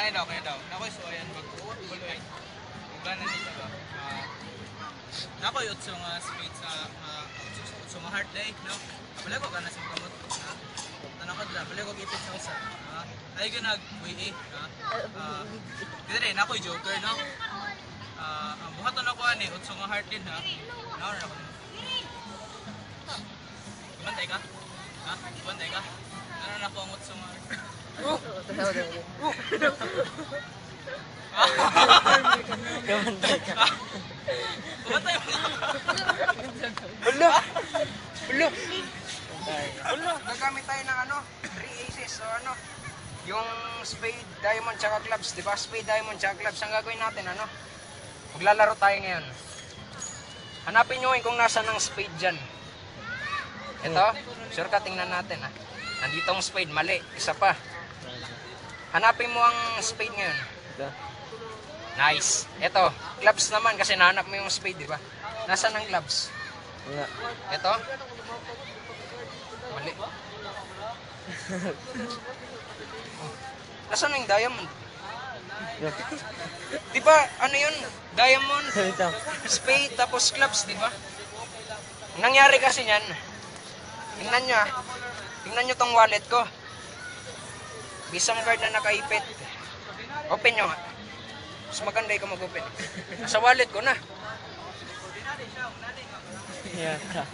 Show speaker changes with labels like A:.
A: kaya daw. Nakoy so ayan magbuloy. Ganan ni siya ba. Nakoy utso nga speed sa utso nga heart day, no. Wala ko kana sa kamot. Tanong ko dra, wala ko ipit sa usa. Ay ganag buhi dito rin nakoy joker, no. Ang buhaton ako ani utso nga heart din ha. Naon na ko. Bantay ka? Ha? Bantay ka? Ano na ako ang utso nga heart?
B: Kamantay ka.
A: Bantay mo.
B: Ulo! Ulo!
C: Ulo, gagamit tayo ng 3 aces so yung spade, diamond, tsaka clubs, di ba? Spade, diamond, tsaka clubs. Ang gagawin natin, maglalaro tayo ngayon. Hanapin nyo kung nasa ng spade dyan. Ito, sure ka, tingnan natin Nandito ang spade, mali, isa pa. Hanapin mo ang spade ngayon.
B: Ito.
C: Nice. Ito, clubs naman kasi nahanap mo yung spade, di ba? Nasaan ang clubs?
B: Nga.
C: Ito. Mali. Nasaan yung diamond? Di ba, ano yun? Diamond,
B: Ito.
C: spade, tapos clubs, di ba? Ang nangyari kasi niyan, tingnan nyo tingnan nyo tong wallet ko. Isang card na nakaipit. Open nyo nga. Mas maganda ikaw mag-open. Sa wallet ko na.
B: Yata.